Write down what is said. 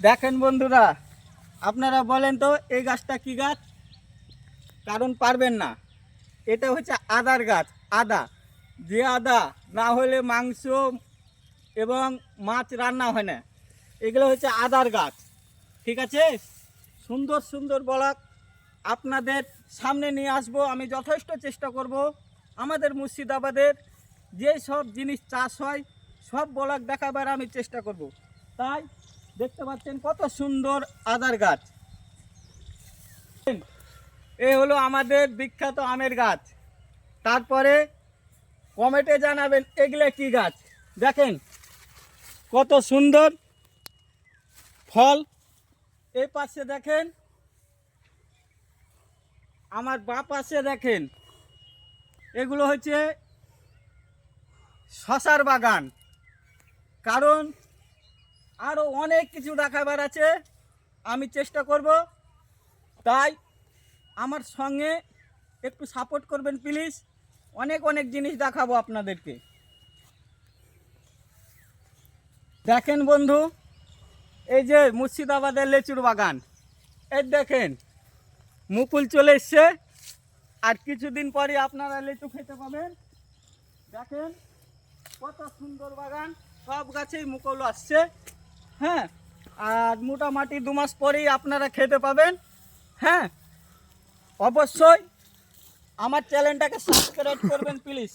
দেখেন বন্ধুরা, আপনারা বলেন তো এই গাছটা কি গাছ? কারণ পারবেন না। এটা হচ্ছে আদার গাছ। আদা, যে আদা না হলে মাংস এবং মাছ রান্না হয় না, এগুলো হচ্ছে আদার গাছ। ঠিক আছে, সুন্দর সুন্দর বলাক আপনাদের সামনে নিয়ে আসবো। আমি যথেষ্ট চেষ্টা করব আমাদের মুর্শিদাবাদের যে সব জিনিস চাষ হয় সব বলাক দেখাবার আমি চেষ্টা করব। তাই দেখতে পাচ্ছেন কত সুন্দর আদার গাছ। এ হলো আমাদের বিখ্যাত আমের গাছ। তারপরে কমেন্টে জানাবেন এগুলো কি গাছ। দেখেন কত সুন্দর ফল। এই পাশে দেখেন, আমার বাঁ পাশে দেখেন, এগুলো হচ্ছে শশার বাগান। কারণ আরও অনেক কিছু দেখাবার আছে, আমি চেষ্টা করব। তাই আমার সঙ্গে একটু সাপোর্ট করবেন প্লিজ। অনেক অনেক জিনিস দেখাবো আপনাদেরকে। দেখেন বন্ধু, এই যে মুর্শিদাবাদের লেচুর বাগান, এই দেখেন মুকুল চলে এসছে। আর কিছুদিন পরে আপনারা লেচু খেতে পাবেন। দেখেন কত সুন্দর বাগান, সব গাছেই মুকুল আসছে। হ্যাঁ, আর মোটামুটি 2 মাস পরেই আপনারা খেতে পাবেন। হ্যাঁ, অবশ্যই আমার চ্যানেলটাকে সাবস্ক্রাইব করবেন প্লিজ।